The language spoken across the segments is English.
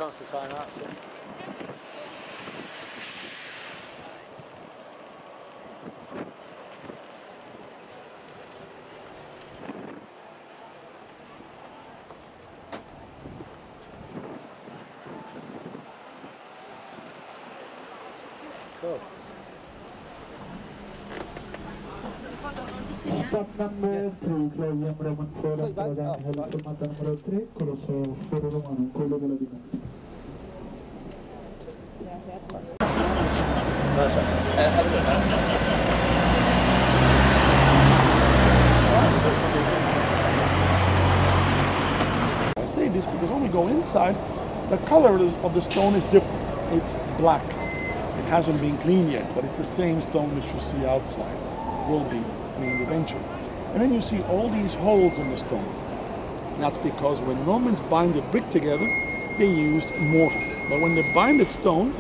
Constantine actually. Cool. Stop number 3, Colosseum Roman Forum, Formata numero 3, Colosseum Foro Romano, quello della dimensione. I say this because when we go inside, the color of the stone is different. It's black. It hasn't been cleaned yet, but it's the same stone that you see outside. It will be cleaned eventually. And then you see all these holes in the stone. That's because when Romans bind the brick together, they used mortar. But when they binded stone,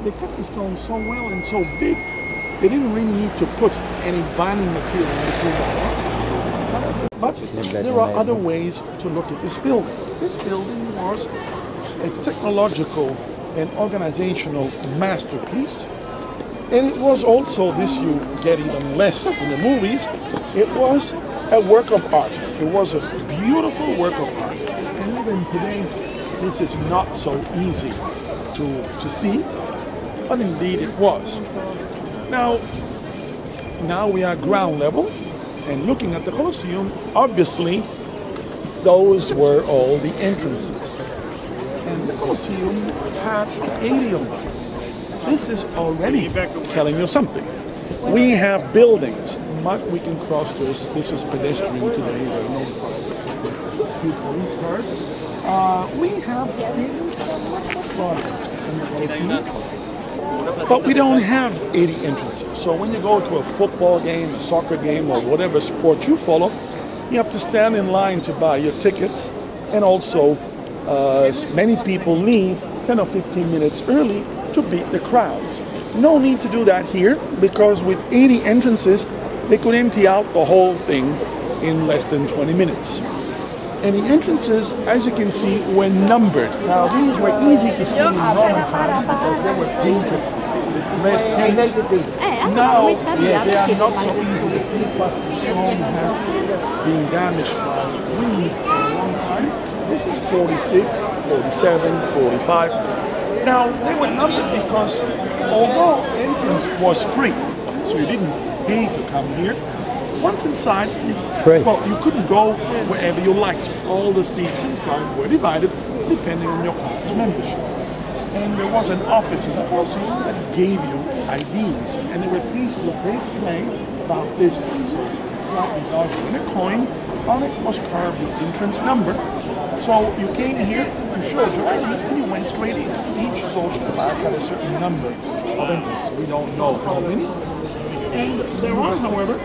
they cut the stone so well and so big, they didn't really need to put any binding material in between the blocks. But there are other ways to look at this building. This building was a technological and organizational masterpiece. And it was also, this you get even less in the movies, it was a work of art. It was a beautiful work of art. And even today, this is not so easy to see, but indeed it was. Now we are ground level, and looking at the Colosseum, obviously, those were all the entrances. And the Colosseum had 80 of them. This is already telling you something. We have buildings, but we can cross this. This is pedestrian today. There are no few police cars. We have but we don't have 80 entrances. So when you go to a football game, a soccer game, or whatever sport you follow, you have to stand in line to buy your tickets, and also many people leave 10 or 15 minutes early to beat the crowds. No need to do that here, because with 80 entrances, they could empty out the whole thing in less than 20 minutes. And the entrances, as you can see, were numbered. Now, these were easy to see in Roman times because they were painted with red paint. Now, they are not so easy to see, plus the stone has been damaged by wind for a long time. This is 46, 47, 45. Now, they were numbered because although entrance was free, so you didn't pay to come here, once inside, you couldn't go wherever you liked. All the seats inside were divided depending on your class membership. And there was an office in the Colosseum that gave you IDs. And there were pieces of paper clay about this piece, slightly larger than a coin. On it was carved your entrance number. So you came here, you showed your ID, and you went straight in. Each social class had a certain number of entrances. We don't know how many. And there are, however,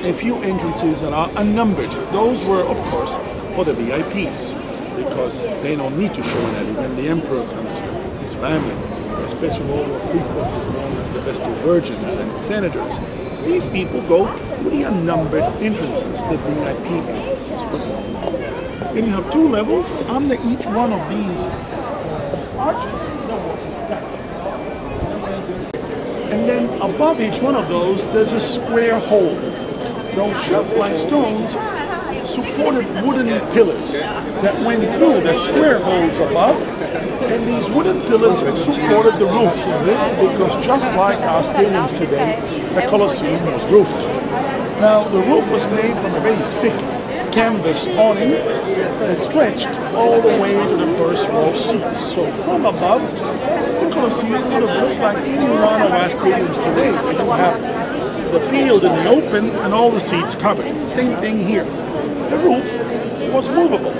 a few entrances that are unnumbered. Those were, of course, for the VIPs, because they don't need to show an ID when the emperor comes here, his family, a special order of priestess is known as the Vestal Virgins and senators. These people go through the unnumbered entrances, the VIP entrances. Then you have two levels. Under each one of these arches, there was a statue. And then above each one of those, there's a square hole. Those shelf-like stones supported wooden pillars that went through the square holes above, and these wooden pillars supported the roof, because just like our stadiums today, the Colosseum was roofed. Now, the roof was made from a very thick canvas awning that stretched all the way to the first row of seats. So from above, the Colosseum would have looked like any one of our stadiums today, where you have the field in the open and all the seats covered. Same thing here. The roof was movable.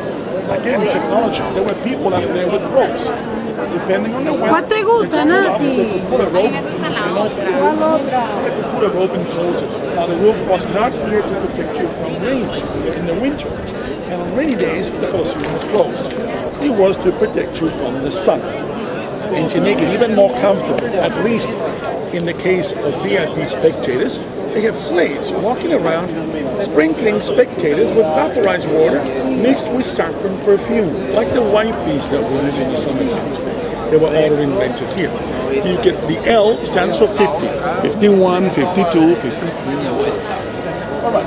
Again, technology. There were people up there with ropes. Depending on the weather, they could put a rope and close it. Now the roof was not here to protect you from rain in the winter. And on rainy days, the Colosseum was closed. It was to protect you from the sun. And to make it even more comfortable, at least in the case of VIP spectators, They had slaves walking around, sprinkling spectators with vaporized water mixed with saffron perfume, like the white bees that we use in the summertime. They were all invented here. You get the L stands for 50, 51, 52, 53, and so on. All right.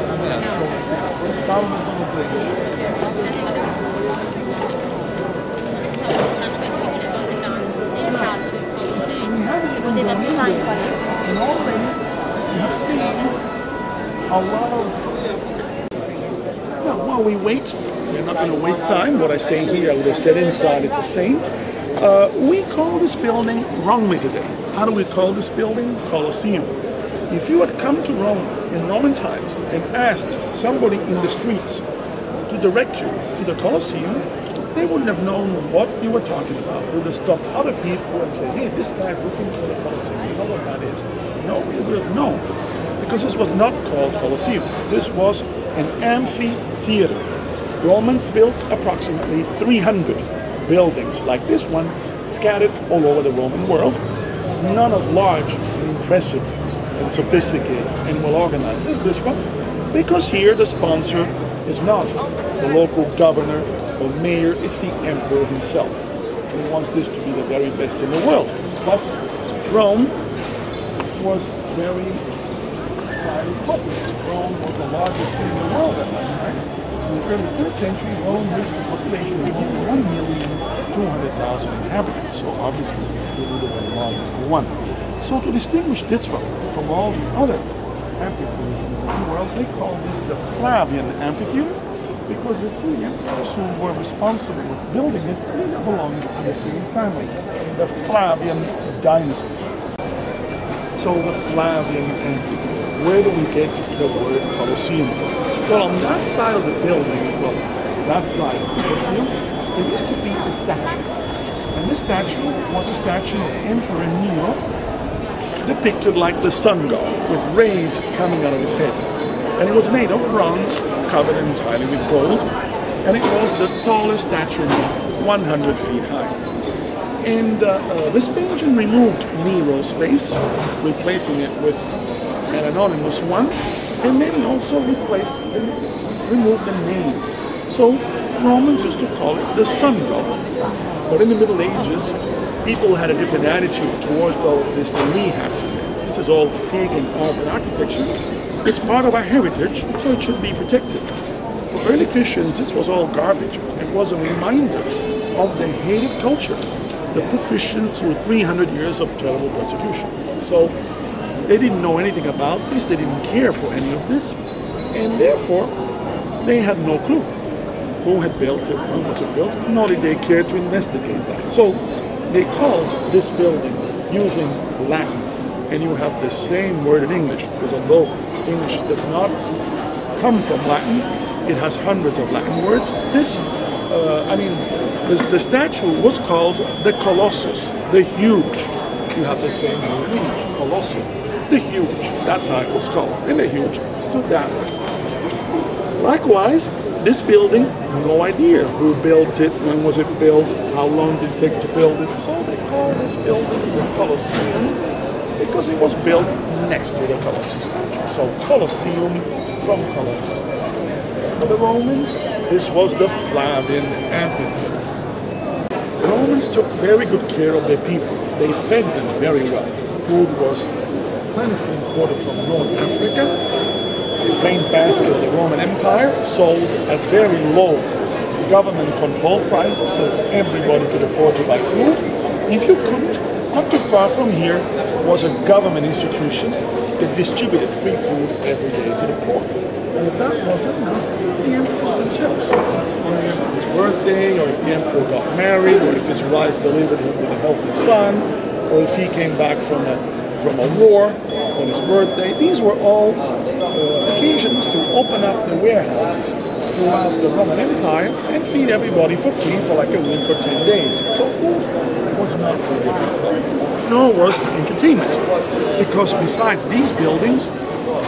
Now, while we wait, we're not going to waste time. What I say here, I would have said inside, it's the same. We call this building wrongly today. How do we call this building? Colosseum. If you had come to Rome in Roman times and asked somebody in the streets to direct you to the Colosseum, they wouldn't have known what you were talking about. They would have stopped other people and said, hey, this guy's looking for the Colosseum. You know what that is? No, we would have known. Because this was not called Colosseum. This was an amphitheater. Romans built approximately 300 buildings like this one, scattered all over the Roman world. None as large and impressive and sophisticated and well organized as this one, because here the sponsor is not the local governor or mayor, it's the emperor himself. And he wants this to be the very best in the world. Plus, Rome was very highly populated. Rome was the largest city in the world at that time. In the early 3rd century, Rome reached a population of over 1,200,000 inhabitants, so obviously it would have been the largest one. So to distinguish this one from all the other amphitheaters in the world, they call this the Flavian Amphitheater, because the 3 emperors who were responsible for building it belonged to the same family, the Flavian dynasty. So the Flavian Amphitheater. Where do we get the word Colosseum from? Well, on that side of the building, well, that side of the Colosseum, there used to be a statue. And this statue was a statue of Emperor Nero, depicted like the sun god, with rays coming out of his head. And it was made of bronze, covered entirely with gold, and it was the tallest statue, 100 feet high. And Vespasian removed Nero's face, replacing it with an anonymous one, and then he also removed the name. So Romans used to call it the sun god. But in the Middle Ages, people had a different attitude towards all of this than we have today. This is all pagan art and architecture. It's part of our heritage, so it should be protected. For early Christians, this was all garbage. It was a reminder of the hated culture that put Christians through 300 years of terrible persecution. So they didn't know anything about this, they didn't care for any of this, and therefore they had no clue who had built it, when was it built, nor did they care to investigate that. So they called this building using Latin, and you have the same word in English, because although English does not come from Latin, it has hundreds of Latin words. The statue was called the Colossus, the huge. You have the same word in English, Colosseum, the huge. That's how it was called, and the huge stood that way. Likewise, this building, no idea who built it, when was it built, how long did it take to build it. So they call this building the Colosseum because it was built next to the Colossus statue. So Colosseum from Colossus. For the Romans, this was the Flavian Amphitheater. The Romans took very good care of their people. They fed them very well. Food was plentifully imported from North Africa. The grain basket of the Roman Empire sold at very low government-controlled prices, so everybody could afford to buy food. If you couldn't, not too far from here was a government institution that distributed free food every day to the poor. And if that wasn't enough, the emperors themselves, on the emperor's birthday, or if the emperor got married, or if his wife delivered him with a healthy son, or if he came back from a war on his birthday, these were all occasions to open up the warehouses throughout the Roman Empire and feed everybody for free for like a week or 10 days. So food was not really difficult, nor was entertainment, because besides these buildings,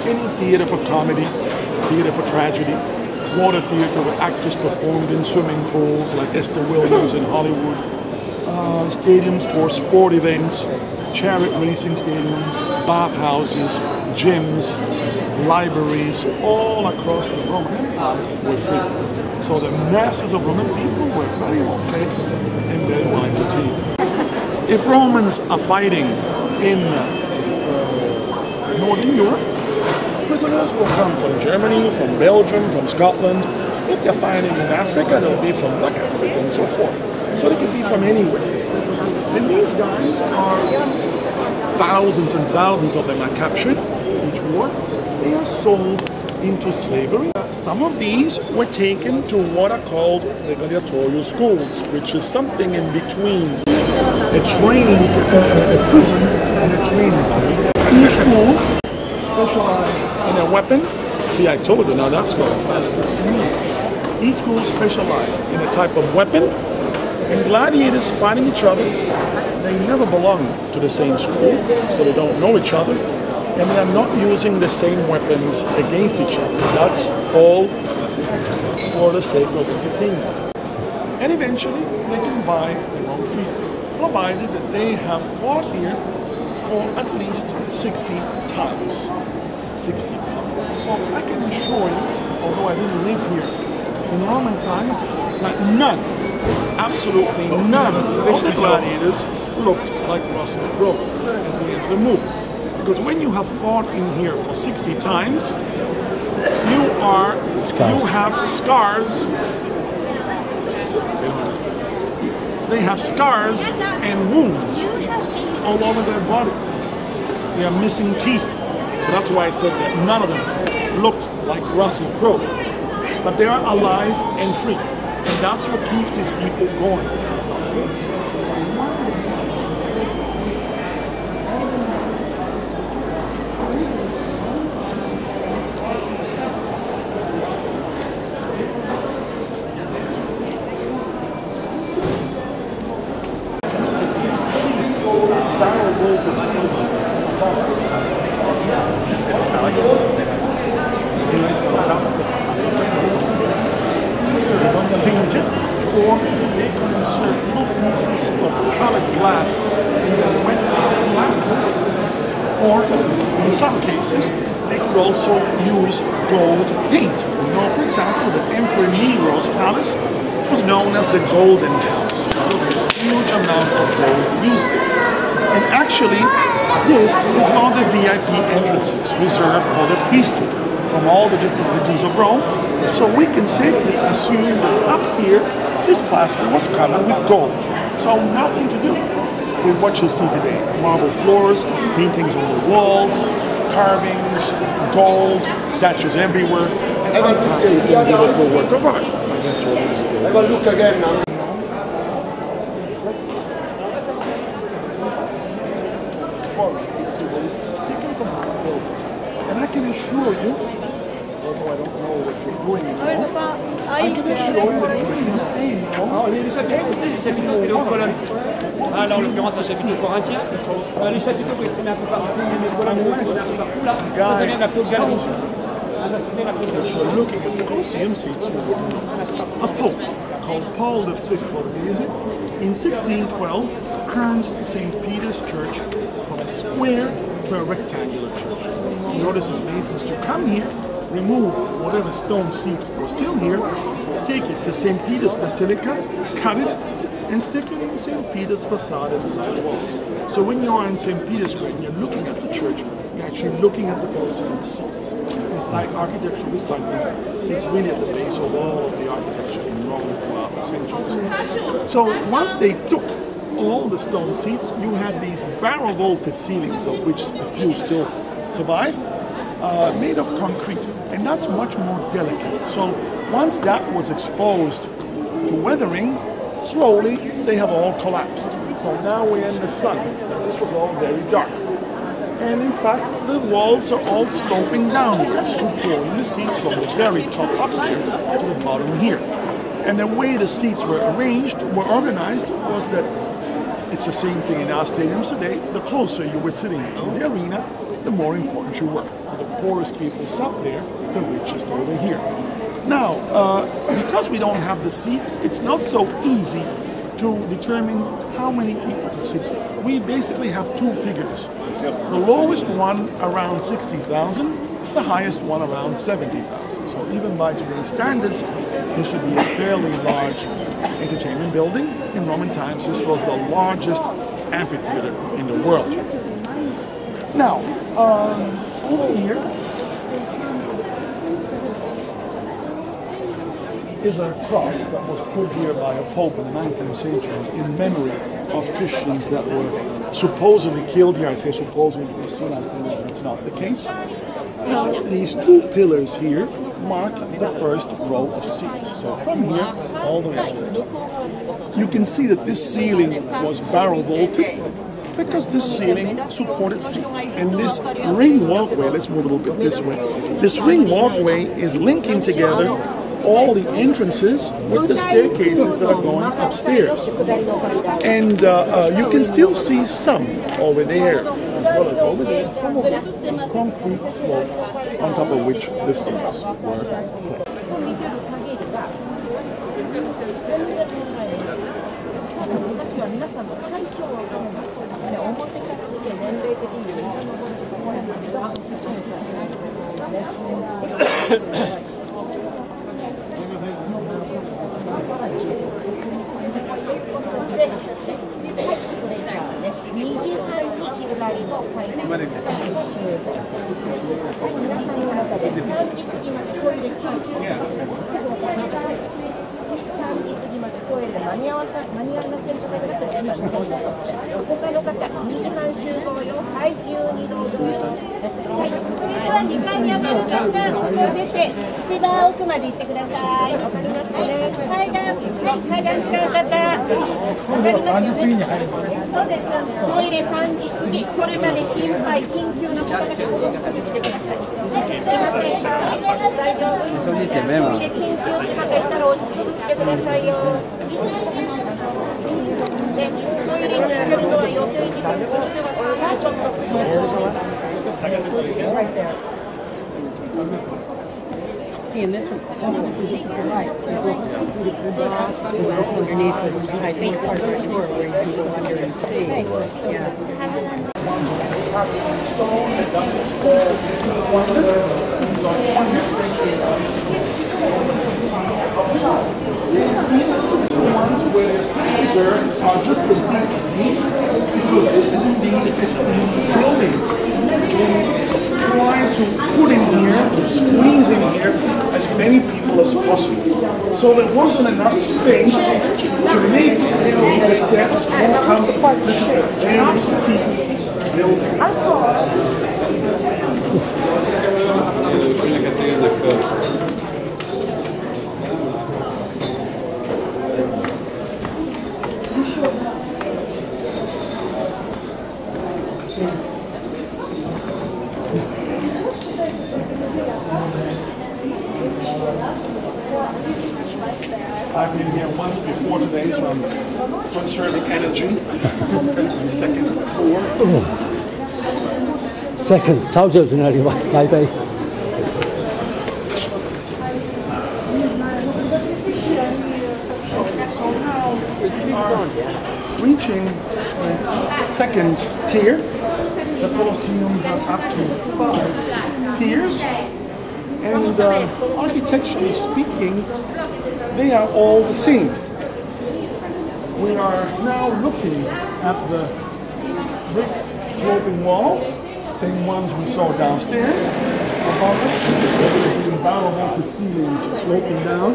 any theater for comedy, theater for tragedy, water theater where actors performed in swimming pools like Esther Williams in Hollywood, stadiums for sport events, chariot racing stadiums, bathhouses, gyms, libraries, all across the Roman Empire were free. So the masses of Roman people were very well fed and very well entertained. If Romans are fighting in Northern Europe, prisoners will come from Germany, from Belgium, from Scotland. If they're fighting in Africa, they'll be from Black Africa and so forth. So they can be from anywhere. And these guys are, thousands and thousands of them are captured each war. They are sold into slavery. Some of these were taken to what are called the gladiatorial schools, which is something in between a prison and a training camp. Each school specialized in a weapon. See, I told you, now that's going fast. That's me. Each school specialized in a type of weapon, and gladiators fighting each other. They never belong to the same school, so they don't know each other, and they are not using the same weapons against each other. That's all for the sake of entertainment. And eventually, they can buy their own freedom, provided that they have fought here for at least 60 times. 60 times. So I can assure you, although I didn't live here in Roman times, that none, absolutely none of the gladiators looked like Russell Crowe at the end of the movie. Because when you have fought in here for 60 times, you have scars. They don't understand. They have scars and wounds all over their body. They are missing teeth. So that's why I said that none of them looked like Russell Crowe. But they are alive and free. And that's what keeps these people going. Painted, or they could insert little pieces of colored glass in the wet plastic, or in some cases they could also use gold paint. You know, for example, the Emperor Nero's palace was known as the Golden House. There was a huge amount of gold used there. And actually, this is one of the VIP entrances reserved for the priesthood from all the different regions of Rome. So we can safely assume that up here, this plaster was covered with gold. So nothing to do with what you see today. Marble floors, paintings on the walls, carvings, gold, statues everywhere, and fantastic and beautiful work of art. Have a look again now. And I can assure you, although I don't know what you're doing now, I can assure you that when you stay in Rome, Les chapiteaux, c'est les colonnes. Là, en l'occurrence, un chapiteau corinthien. Les chapiteaux, vous exprimez un peu partout, les colonnes, un peu partout là. Ça vient de la Claude Galerie. you're looking at the Colosseum seats, a pope called Paul V Borghese in 1612 crowns St. Peter's Church from a square to a rectangular church. He orders his masons to come here, remove whatever stone seat was still here, take it to St. Peter's Basilica, cut it, and stick it in St. Peter's facade and side walls. So when you are in St. Peter's Square and you're looking at the church, you're actually looking at the Colosseum seats. Architectural recycling is really at the base of all of the architecture in Rome throughout the centuries. So once they took all the stone seats, you had these barrel-vaulted ceilings, of which a few still survive, made of concrete, and that's much more delicate. So once that was exposed to weathering, slowly they have all collapsed. So now we're in the sun. This was all very dark. And in fact, the walls are all sloping downwards, supporting the seats from the very top up there to the bottom here. And the way the seats were organized, was that it's the same thing in our stadiums today. The closer you were sitting to the arena, the more important you were. The poorest people sat there, the richest over here. Now, because we don't have the seats, it's not so easy to determine how many people can sit. We basically have two figures. The lowest one around 60,000, the highest one around 70,000. So even by today's standards, this would be a fairly large entertainment building. In Roman times, this was the largest amphitheater in the world. Now, over here is a cross that was put here by a pope in the 19th century in memory of Christians that were supposedly killed here. I say supposedly because that's not the case. Now, these two pillars here mark the first row of seats. So from here all the way to the top. You can see that this ceiling was barrel vaulted because this ceiling supported seats. And this ring walkway, let's move a little bit this way. This ring walkway is linking together all the entrances with the staircases that are going upstairs. And you can still see some over there, as well as over there, some of the concrete slopes on top of which the seats were placed. See, in this one, you're right. That's underneath, I think, part of our tour where you can go under and see. Yeah. Ones where the stairs are just as deep as these, because this is indeed a steep building. We try to put in here, to squeeze in here as many people as possible. So there wasn't enough space to make the steps more comfortable. This is a very steep building. I've been here once before today, so I'm conserving energy. My second tour. Second, 手就算係你話大髀。So now we are reaching the second tier. The Colosseum has up to 5 tiers, and architecturally speaking, they are all the same. We are now looking at the brick sloping walls, same ones we saw downstairs. Above us, the barrel vaulted ceilings sloping down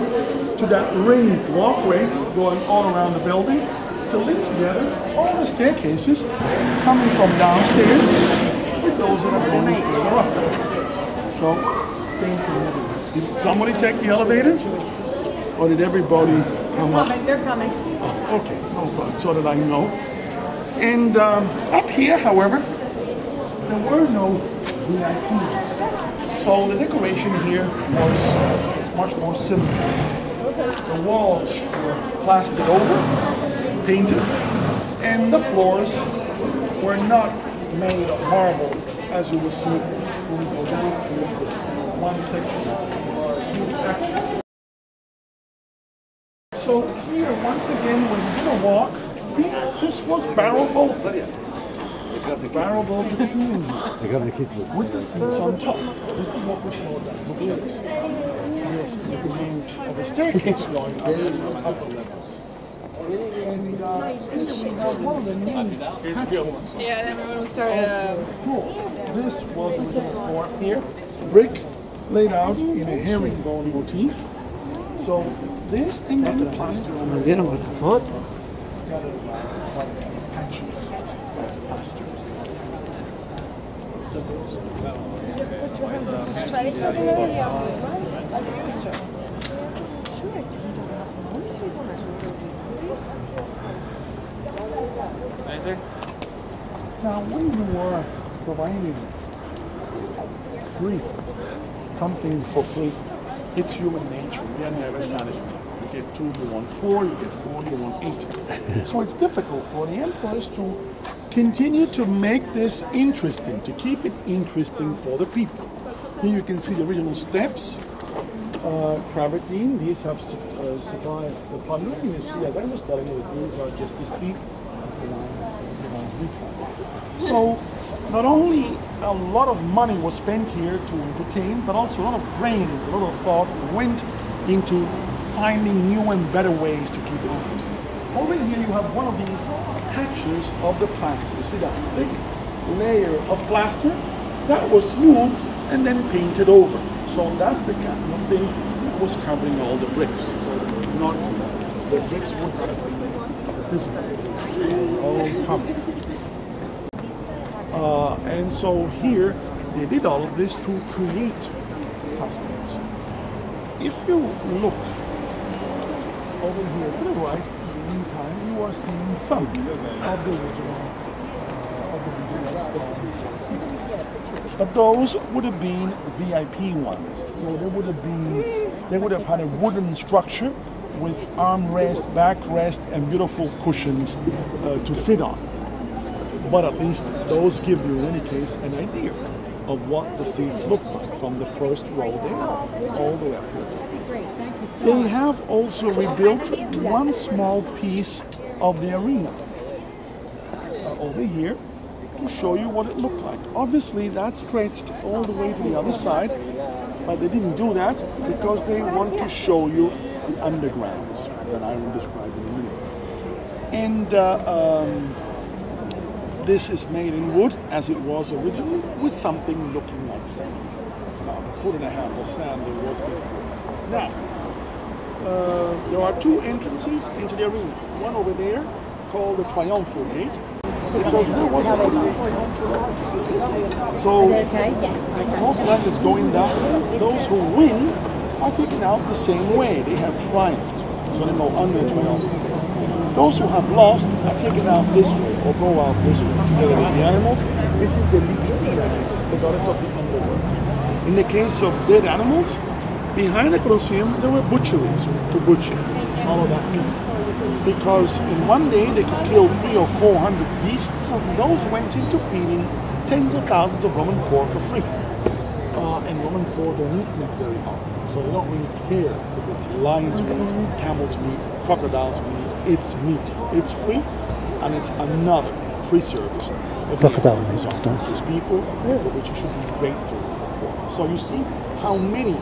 to that ring walkway going all around the building to link together all the staircases coming from downstairs with those that are going further up. So, same thing everywhere. Did somebody take the elevator? Or did everybody come up? They're coming. Oh, okay, no problem, so that I know. And up here, however, there were no VIPs. So the decoration here was much more simple. The walls were plastered over, painted, and the floors were not made of marble, as you will see when we go downstairs. One section. So here, once again, when you're going to walk. This was barrel bolted. Barrel bolted with the seats on top. This is what we showed that bookshop. Yes, the remains of a staircase going up upper levels. And we have one of the new hatches. Yeah, everyone was sorry. This was the original floor here, brick laid out in a herringbone motif. So this and then the plaster on the Again, what's the foot? patches of plaster. Now, when you are providing free, something for free, it's human nature. We are never satisfied. You get 2, you want 4, you get 4, you want 8. So it's difficult for the emperors to continue to make this interesting, to keep it interesting for the people. Here you can see the original steps, travertine. These have survived the plundering. You see, as I was telling you, these are just as steep as the ones we have. So not only a lot of money was spent here to entertain, but also a lot of brains, a lot of thought went into finding new and better ways to keep it open. Over here you have one of these patches of the plaster. You see that thick layer of plaster that was smoothed and then painted over. So that's the kind of thing that was covering all the bricks. So not the bricks would have been visible. All covered. And so here they did all of this to create suspense. If you look over here to the right, in the meantime, you are seeing some of the original seats. But those would have been VIP ones. So they would have had a wooden structure with armrest, backrest, and beautiful cushions to sit on. But at least those give you, in any case, an idea of what the seats look like from the first row there all the way up here. They have also rebuilt one small piece of the arena over here to show you what it looked like. Obviously, that stretched all the way to the other side, but they didn't do that because they want to show you the undergrounds that I will describe in a minute. And this is made in wood, as it was originally, with something looking like sand. About 1.5 feet of sand there was before. Now, there are 2 entrances into the arena. One over there, called the Triumphal Gate, because there was a triumphal gate. So, most land is going down. Those who win are taken out the same way. They have triumphed. So they go under the Triumphal Gate. Those who have lost are taken out this way, or go out this way, together with the animals. This is the Libitina, the goddess of the underworld. In the case of dead animals, behind the Colosseum, there were butcheries to butcher all of that meat. Because in one day they could kill 300 or 400 beasts. Those went into feeding tens of thousands of Roman poor for free. And Roman poor don't eat meat very often. So they don't really care if it's lion's meat, camel's meat, crocodile's meat. It's meat. It's free, and it's another free service Crocodile is offered to these people, for which you should be grateful for. So you see how many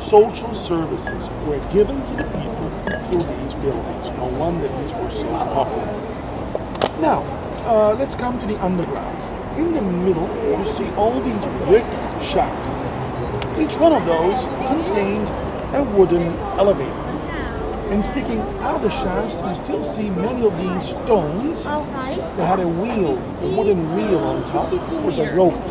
social services were given to the people through these buildings. No wonder these were so popular. Now, let's come to the undergrounds. In the middle, you see all these brick shafts. Each one of those contained a wooden elevator. And sticking out of the shafts, you still see many of these stones that had a wheel, a wooden wheel on top with a rope.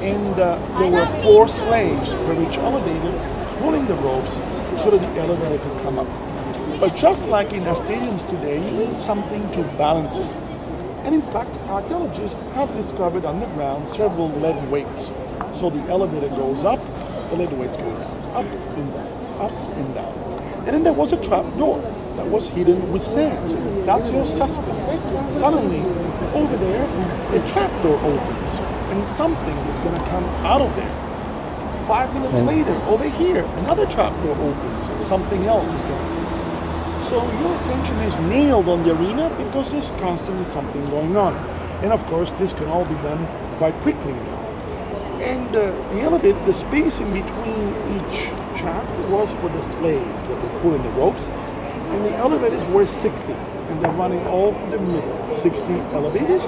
And there were 4 slaves per each elevator pulling the ropes so that the elevator could come up. But just like in our stadiums today, you need something to balance it. And in fact, archaeologists have discovered underground several lead weights. So the elevator goes up, the lead weights go down, up and down, up and down. And then there was a trap door that was hidden with sand. That's your suspense. Suddenly, over there, a trap door opens, and something is going to come out of there. 5 minutes later, over here, another trap door opens, and something else is going to come. So your attention is nailed on the arena because there's constantly something going on. And of course, this can all be done quite quickly now. And the elevator, the space in between each shaft was for the slave that would pull in the ropes. And the elevators were 60. And they're running all through the middle, 60 elevators.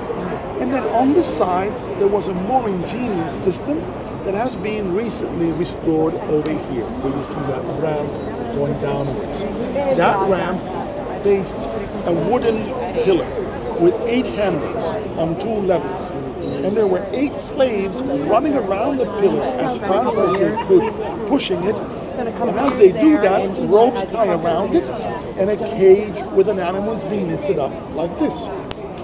And then on the sides, there was a more ingenious system that has been recently restored over here, where you see that ramp going downwards. That ramp faced a wooden pillar with 8 handles on 2 levels. And there were 8 slaves running around the pillar as fast as they could, pushing it. And as they do that, ropes tie around it, and a cage with an animal is being lifted up like this.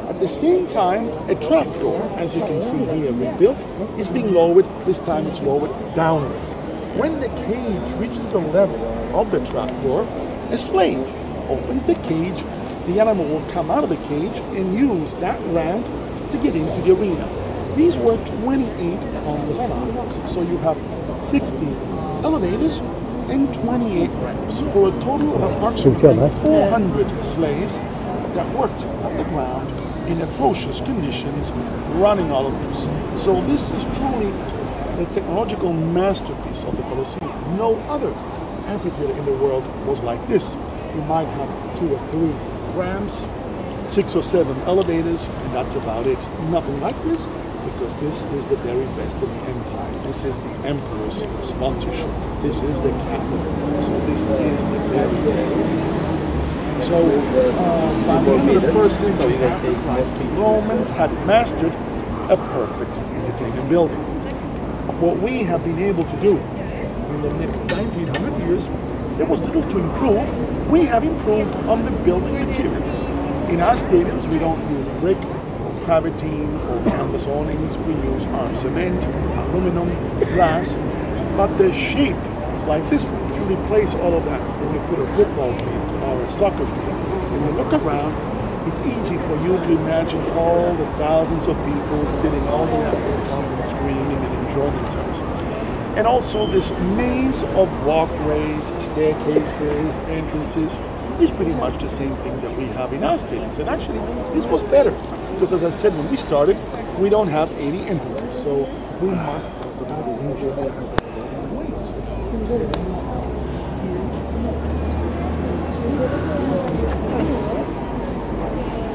At the same time, a trapdoor, as you can see here rebuilt, is being lowered. This time it's lowered downwards. When the cage reaches the level of the trapdoor, a slave opens the cage. The animal will come out of the cage and use that ramp to get into the arena. These were 28 on the sides. So you have 60 elevators and 28 ramps for a total of approximately 400 slaves that worked on the ground in atrocious conditions running all of this. So this is truly the technological masterpiece of the Colosseum. No other amphitheater in the world was like this. You might have 2 or 3 ramps, 6 or 7 elevators, and that's about it. Nothing like this, because this is the very best in the empire. This is the emperor's sponsorship. This is the capital. So this is the very best. So by the end of the first century, Romans had mastered a perfect entertainment building. What we have been able to do in the next 1900 years, there was little to improve. We have improved on the building material. In our stadiums, we don't use brick, or travertine, or canvas awnings. We use armed cement, aluminum, glass. But the shape is like this one. If you replace all of that and you put a football field or a soccer field, and you look around, it's easy for you to imagine all the thousands of people sitting all the way up and screaming and enjoying themselves. And also this maze of walkways, staircases, entrances is pretty much the same thing that we have in our stadiums. And actually, this was better. Because as I said, when we started, we don't have 80 entrances. So we must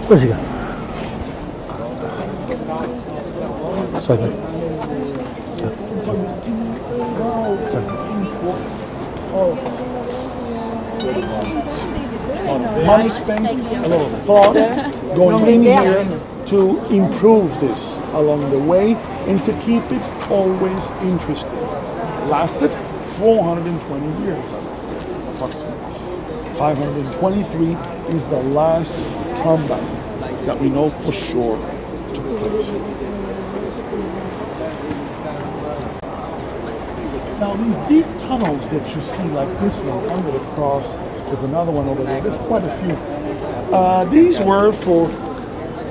Where's he going? Sorry. Money spent, a lot of thought going in here to improve this along the way and to keep it always interesting. Lasted 420 years, approximately. 523 is the last combat that we know for sure took place. Now these deep tunnels that you see, like this one under the cross, there's another one over there, there's quite a few. These were for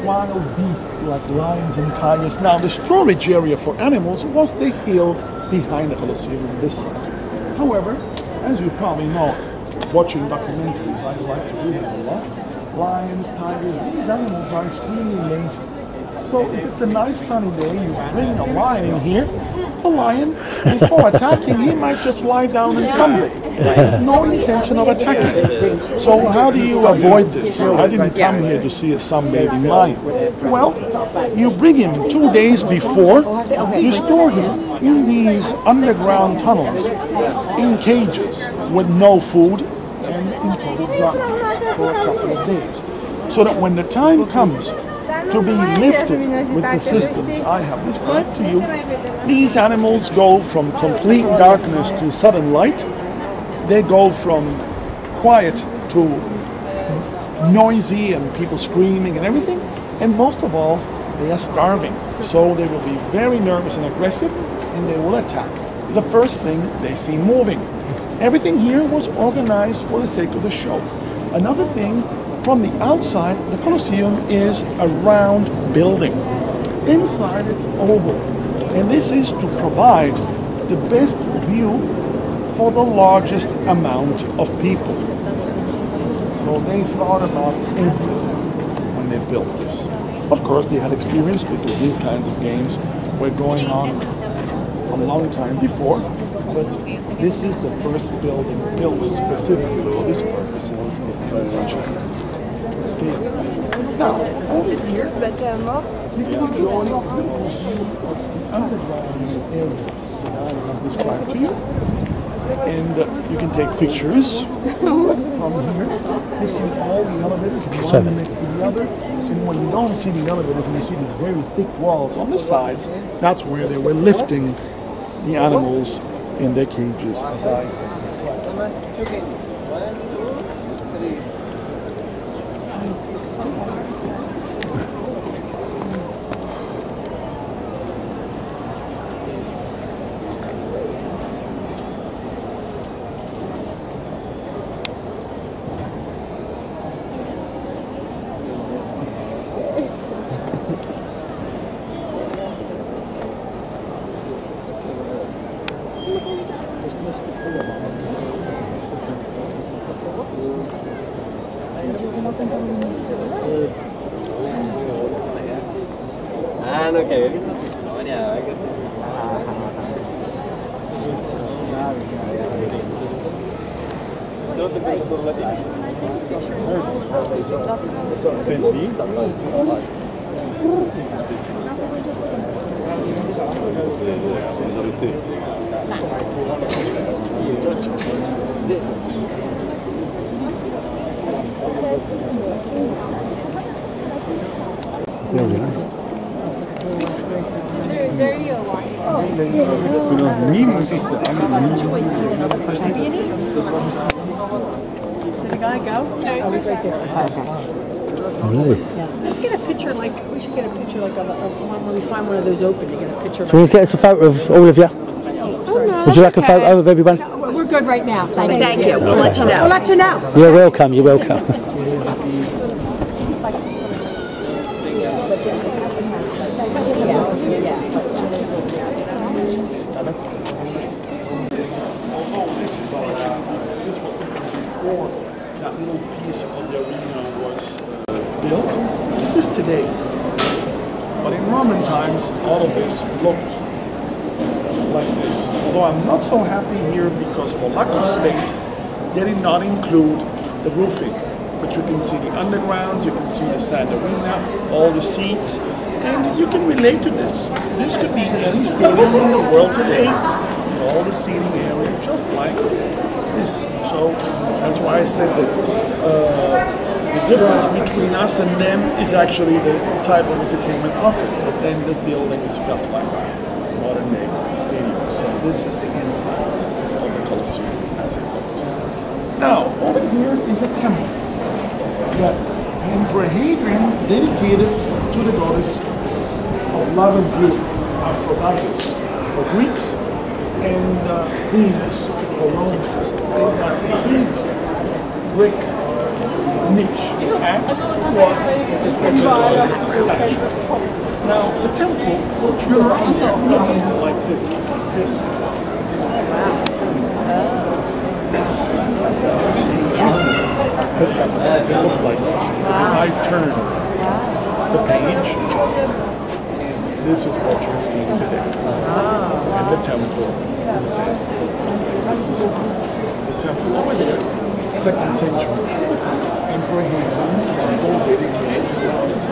wild beasts like lions and tigers. Now the storage area for animals was the hill behind the Colosseum on this side. However, as you probably know, watching documentaries, I like to do that a lot. Lions, tigers, these animals are extremely lazy. So if it's a nice sunny day, you bring a lion in here, the lion, before attacking, he might just lie down and sunbathe. No intention of attacking. So how do you avoid this? I didn't come here to see a sunbathing lion. Well, you bring him 2 days before, you store him in these underground tunnels, in cages, with no food and in total darkness for a couple of days. So that when the time comes to be lifted with the systems I have described to you, these animals go from complete darkness to sudden light. They go from quiet to noisy and people screaming and everything. And most of all, they are starving. So they will be very nervous and aggressive, and they will attack the first thing they see moving. Everything here was organized for the sake of the show. Another thing, from the outside, the Colosseum is a round building. Inside it's oval. And this is to provide the best view for the largest amount of people. So So they thought about everything when they built this. Of course, they had experience because these kinds of games were going on a long time before, but this is the first building built specifically for this purpose in such a stadium. Now, over here, you can go underground areas that I have described to you. And you can take pictures from here. You see all the elevators, one next to the other. So when you don't see the elevators and you see these very thick walls on the sides, that's where they were lifting the animals in their cages. As Ah, no, que había visto tu historia. ¿Dónde te pensas por latín? There you go. Did the guy go? No, he's right there. Really? Yeah. Let's get a picture, like, we should get a picture, like, of one when we find one of those open, to get a picture. So you get us a photo of all of you? Oh, no, Would you like okay. a photo of everyone? No, we're good right now. Thank you. We'll let you know. We'll let you know. You're welcome, you're welcome. Before that little piece of the arena was built. This is today. But in Roman times, all of this looked like this. Although I'm not so happy here because for lack of space, they did not include the roofing. But you can see the underground, you can see the sand arena, all the seats, and you can relate to this. This could be any stadium in the world today, with all the seating area, just like this. So that's why I said that the difference between us and them is actually the type of entertainment offered. But then the building is just like that, modern day stadium. So this is the inside of the Colosseum as it looked. Now, over here is a temple that Emperor Hadrian dedicated to the goddess of love and beauty, Aphrodite, for Greeks, and Venus for Romans. There's that big brick niche apse was the goddess statue. Now the temple, what you're looking at, looks like this. This was the temple. This is the temple. It looked like this. Because if I turn the page, this is what you're seeing today. And the temple is there. The temple over there, 2nd century. Emperor Hadrian's temple dedicated to the goddess.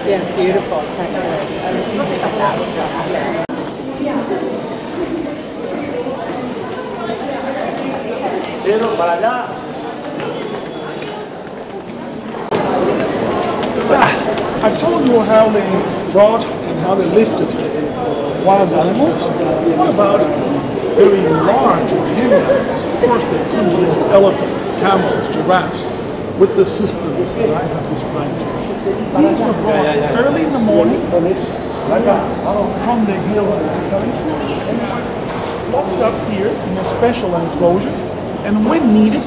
Yeah, beautiful. I told you how they brought and how they lifted wild animals. What about very large animals? Of course, they couldn't lift elephants, camels, giraffes with the systems that I have described to you. These were brought early in the morning from the hill locked up here in a special enclosure, and when needed,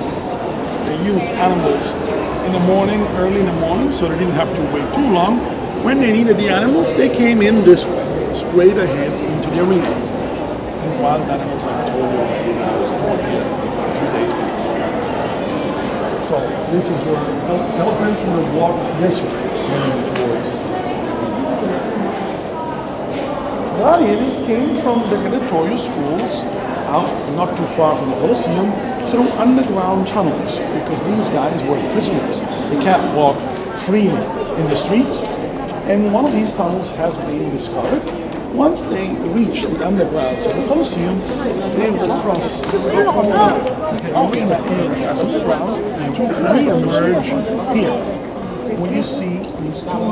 they used animals in the morning, early in the morning, so they didn't have to wait too long. When they needed the animals, they came in this way, straight ahead into the arena. And wild animals, I told you already, I was born here a few days before. So this is where elephants would have walked this way, going towards. Gladiators came from the gladiatorial schools out not too far from the Colosseum through underground tunnels, because these guys were prisoners. They can't walk freely in the streets, and one of these tunnels has been discovered. Once they reach the undergrounds of the Colosseum, they will cross the arena area underground to re-emerge here, where you see these two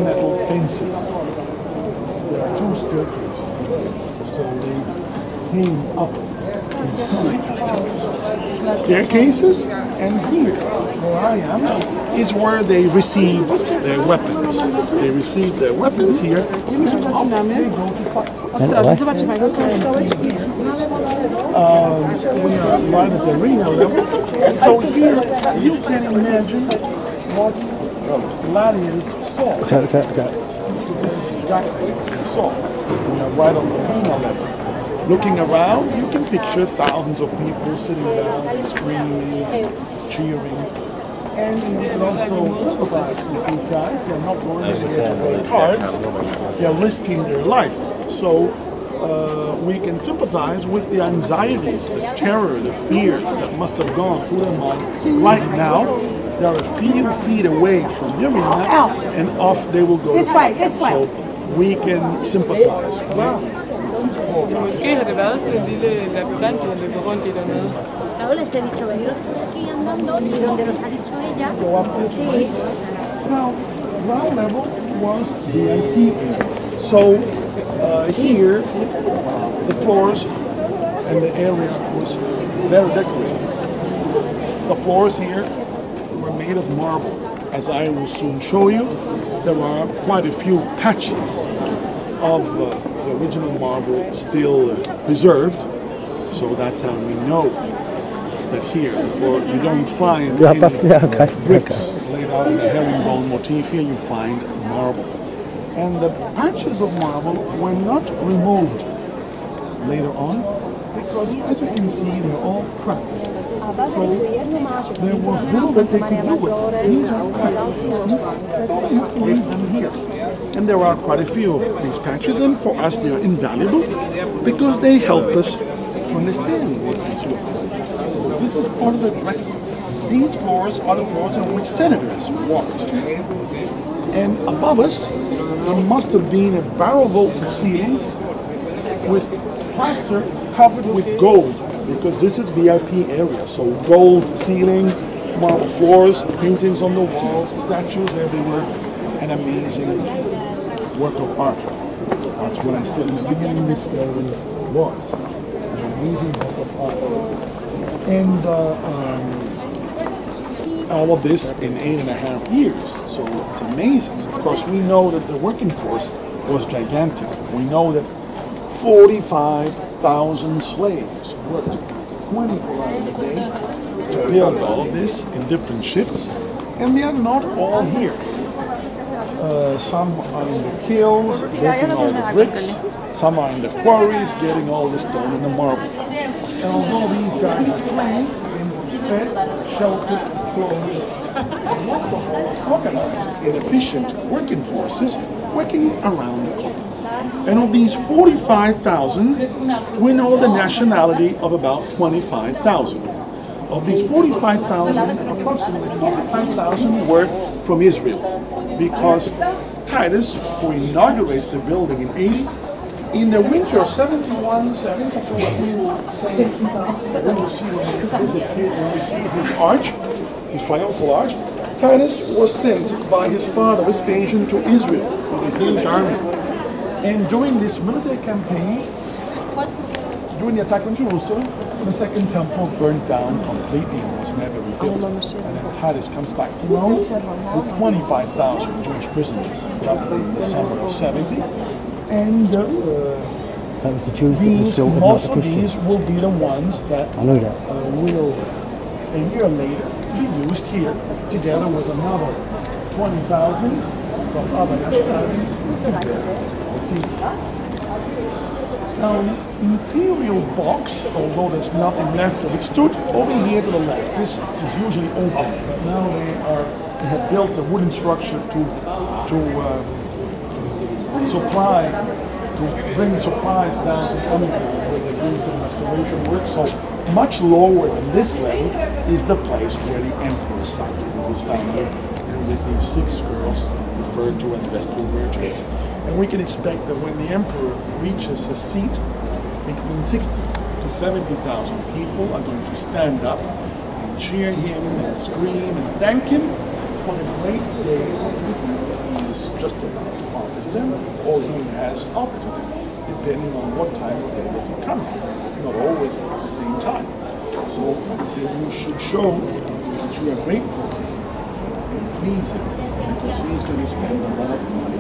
metal fences. There are two staircases, so they came up staircases, and here, where I am, is where they receive their weapons. They receive their weapons here, and off they go to fight. We are right at the arena level, and so here you can imagine what gladiators saw. Exactly what they saw. We are right on the arena level. Looking around, you can picture thousands of people sitting down, screaming, cheering, and you can also sympathize with these guys. They're not going to get their cards, they're risking their life. So we can sympathize with the anxieties, the terror, the fears that must have gone through their mind. Right now, they are a few feet away from the arena, and off they will go. This way. So we can sympathize. Måske har det været sådan en lille labyrint, de har løbet rundt i dernede. Go up this way. Now, ground level was VIP area. So here, the floors and the area was very decorated. The floors here were made of marble. As I will soon show you, there are quite a few patches of the original marble still preserved, so that's how we know that here, before you don't find any bricks laid out in the herringbone motif. Here you find marble, and the patches of marble were not removed later on because, as you can see, they're all cracked. So there was little that they could do with it. These are patches. So they have to leave them here. And there are quite a few of these patches, and for us they are invaluable because they help us to understand what this was. This is part of the dressing. These floors are the floors on which senators walked. And above us, there must have been a barrel-vaulted ceiling with plaster covered with gold, because this is VIP area. So gold ceiling, marble floors, paintings on the walls, statues everywhere, an amazing work of art. That's what I said in the beginning. This building was an amazing work of art, and all of this in 8.5 years. So it's amazing. Of course, we know that the working force was gigantic. We know that 45,000 slaves worked 24 hours a day to build all of this in different shifts, and they are not all here. Some are in the kilns getting all the bricks, some are in the quarries getting all the stone and the marble. And although these guys are slaves, they were fed, sheltered, clothed, and organized in efficient working forces working around the clock. And of these 45,000, we know the nationality of about 25,000. Of these 45,000, approximately 25,000 were from Israel, because Titus, who inaugurates the building in 80, in the winter of 71, 72, when we see his arch, his triumphal arch, Titus was sent by his father Vespasian to Israel with a huge army. And during this military campaign, during the attack on Jerusalem, the second temple burned down completely and was never rebuilt. And then Titus comes back to Rome with 25,000 Jewish prisoners, roughly in the summer of 70. And That was the Jews that were slaughtered, not Most the of Christians. these will be the ones that I know that. will, a year later, be used here, together with another 20,000 from other nationalities. Now, imperial box, although there's nothing left of it, stood over here to the left. This is usually open, but now they have built a wooden structure to bring supplies down to the underground where they're doing some restoration work. So much lower than this level is the place where the emperor sat with his family and with these 6 girls referred to as Vestal Virgins. And we can expect that when the emperor reaches a seat, between 60 to 70,000 people are going to stand up and cheer him and scream and thank him for the great day he is just about to offer to them, or he has offered to them, depending on what time of day is coming. Not always at the same time. So I would say you should show that you are grateful to him and please him, because he's going to spend a lot of money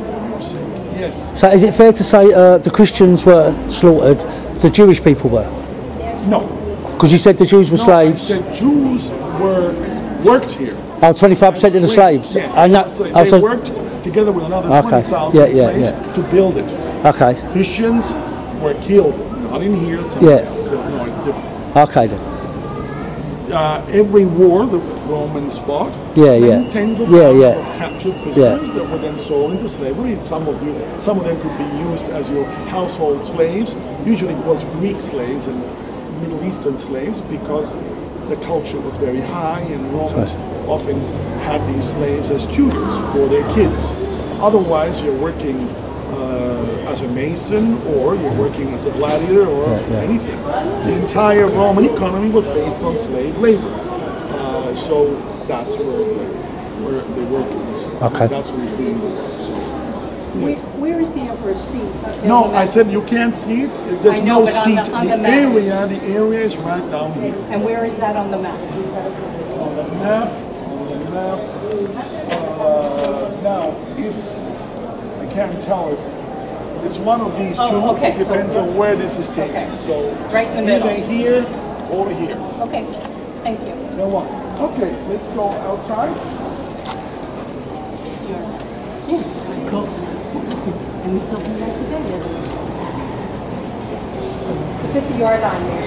for your sake. Yes. So is it fair to say the Christians were slaughtered, the Jewish people were? No. Because you said the Jews were slaves. I said Jews worked here. Oh, 25% of the slaves. Yes. I know. They worked together with another 20,000 slaves to build it. Okay. Christians were killed, not in here, somewhere else. So no, it's different. Okay then. Every war the Romans fought, tens of thousands of captured prisoners that were then sold into slavery. And some of them could be used as your household slaves. Usually it was Greek slaves and Middle Eastern slaves, because the culture was very high, and Romans often had these slaves as tutors for their kids. Otherwise, you're working as a mason, or you're working as a gladiator, or anything. The entire Roman economy was based on slave labor. So that's where the work is. Okay. That's what he's doing. So, yes. Where is the emperor's seat? No, I said you can't see it. There's no seat. The area is right down here. And where is that on the map? On the map. Now, if I can't tell if it's one of these two, it depends on where this is taken. So right in the middle. Either here or here. Okay, thank you. No one. Okay, let's go outside. Cool. And we still come back today, yes. 50-yard line there.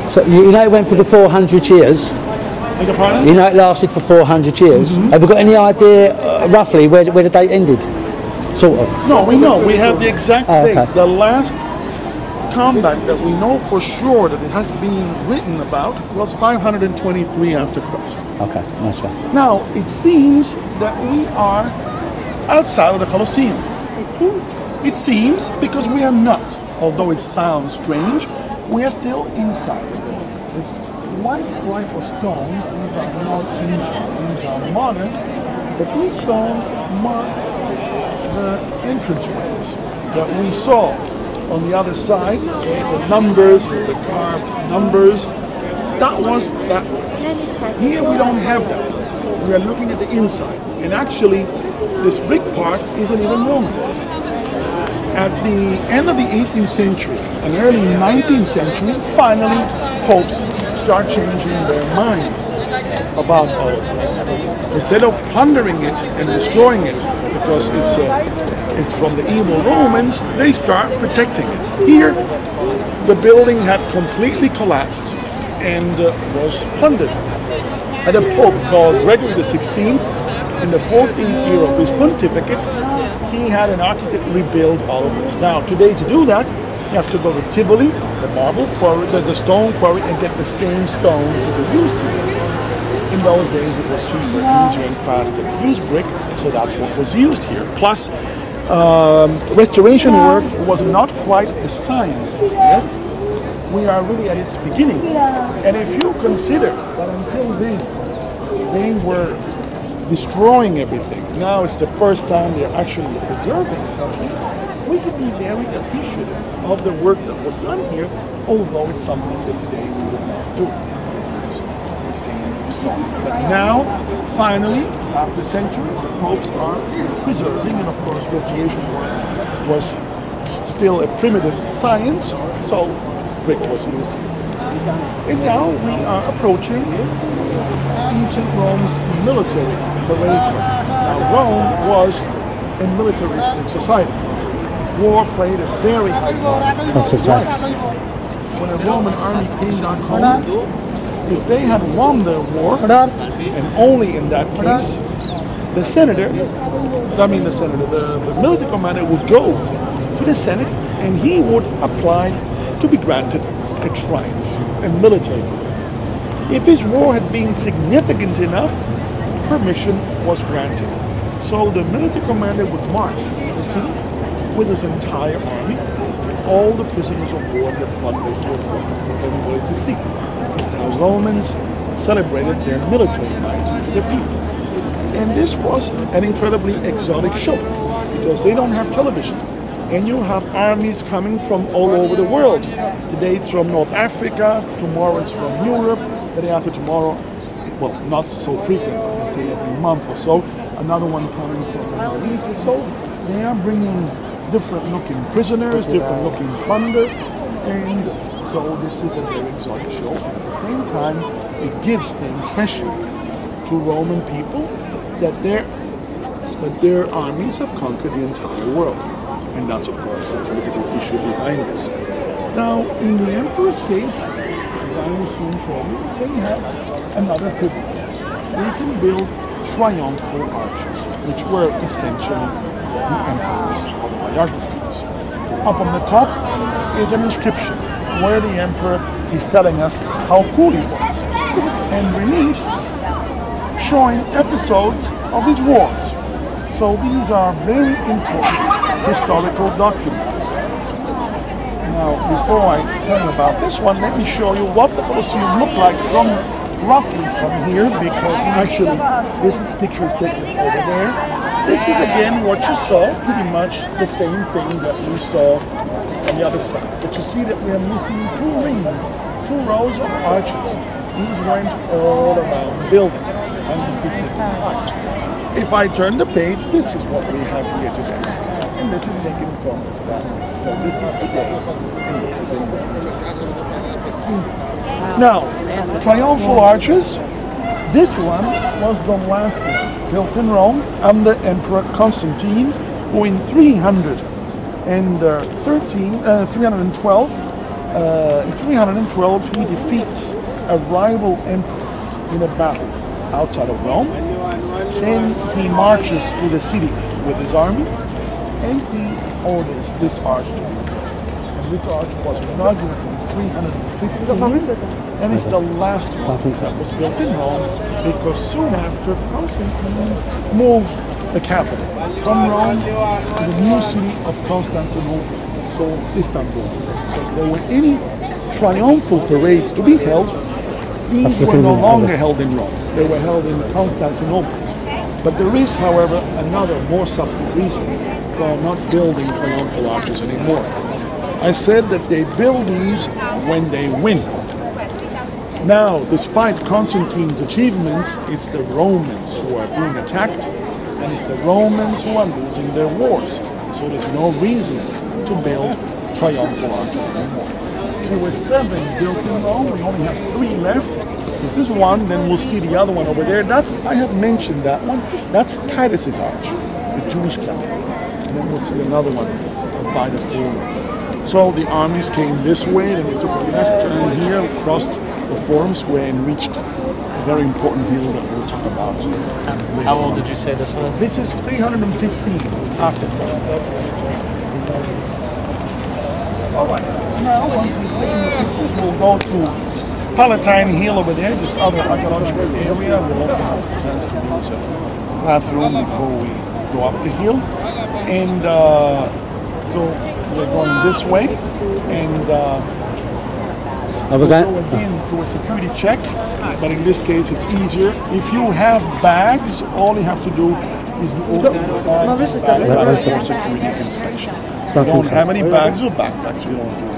So you know it went for the 400 years? Beg your pardon? You know it lasted for 400 years. Have we got any idea roughly where the date ended? Sort of. No, we know. We have the exact date. The last combat that we know for sure that it has been written about was 523 after Christ. Okay, nice one. Now, it seems that we are outside of the Colosseum. It seems because we are not. Although it sounds strange, we are still inside. This white stripe of stones, these are not ancient, these are modern, but these stones mark the entranceways that we saw on the other side, the numbers, the carved numbers. That was that way. Here we don't have that. We are looking at the inside. And actually, this brick part isn't even Roman. At the end of the 18th century and early 19th century, finally, popes start changing their mind about all of this. Instead of plundering it and destroying it, because it's from the evil Romans, they start protecting it. Here, the building had completely collapsed and was plundered. And a pope called Gregory XVI, in the 14th year of his pontificate, he had an architect rebuild all of this. Now, today to do that, you have to go to Tivoli, the marble quarry, there's a stone quarry, and get the same stone to be used here. In those days, it was cheaper, easier, and faster to use brick, so that's what was used here. Plus, restoration work was not quite a science yet. We are really at its beginning. And if you consider that until then, they were destroying everything, now it's the first time they're actually preserving something, we can be very appreciative of the work that was done here, although it's something that today we would not do. So, the same story. But now, finally, after centuries, popes are preserving, and of course restoration work was still a primitive science, so brick was used. And now we are approaching ancient Rome's military parade. Now Rome was a militaristic society. War played a very high role in its lives. When a Roman army came down home, if they had won their war, and only in that case, the military commander would go to the Senate and he would apply to be granted a triumph, a military victory. If his war had been significant enough, permission was granted. So the military commander would march to the city with his entire army, all the prisoners of war that plundered were brought for everybody to see. That's how Romans celebrated their military might to their people. And this was an incredibly exotic show because they don't have television. And you have armies coming from all over the world. Today it's from North Africa, tomorrow it's from Europe, the day after tomorrow, well, not so frequent, let's say every month or so, another one coming from the Middle East. So they are bringing different looking prisoners, different looking plunder, and so this is a very exotic show. And at the same time, it gives the impression to Roman people that their armies have conquered the entire world. And that's, of course, the political issue behind this. Now, in the emperor's case, as I will soon show you, they have another privilege. They can build triumphal arches, which were essentially the emperor's biographies. Up on the top is an inscription where the emperor is telling us how cool he was, and reliefs showing episodes of his wars. So these are very important historical documents. Now, before I tell you about this one, let me show you what the Colosseum looked like roughly from here, because actually this picture is taken over there. This is again what you saw, pretty much the same thing that we saw on the other side. But you see that we are missing two rings, two rows of arches. These went all around the building and depicted in art. If I turn the page, this is what we have here today. And this is taken from that. So this is today, and this is in Rome. Now, triumphal arches. This one was the last one built in Rome under Emperor Constantine, who in 312 he defeats a rival emperor in a battle outside of Rome. Then he marches through the city with his army, and he orders this arch to be built. And this arch was inaugurated in 315, and it's the last one that was built in Rome, because soon after Constantine moved the capital from Rome to the new city of Constantinople, so Istanbul. So if there were any triumphal parades to be held, these were no longer held in Rome. They were held in Constantinople. But there is, however, another more subtle reason for not building triumphal arches anymore. I said that they build these when they win. Now, despite Constantine's achievements, it's the Romans who are being attacked, and it's the Romans who are losing their wars. So there's no reason to build triumphal arches anymore. There were 7 built in Rome, we only have 3 left. This is one, then we'll see the other one over there. I have mentioned that one. That's Titus's arch, the Jewish capital. And then we'll see another one by the Forum. So the armies came this way, then they took a left turn here, crossed the Forum Square, and reached a very important hill that we'll talk about. How old did you say this was? This is 315 after Christ. All right, now once we've taken the pictures, we'll go to Palatine Hill over there, this other archaeological area. We'll also have plans to use a bathroom before we go up the hill. And so we're going this way, and we'll go again to a security check, but in this case it's easier. If you have bags, all you have to do is open the bags for security inspection. If you don't have any bags or backpacks, you don't do anything.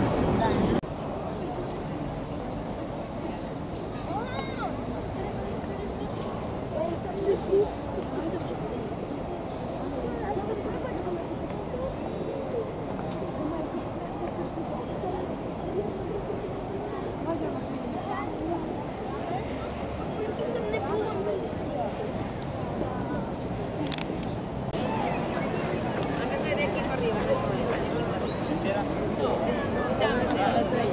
Down,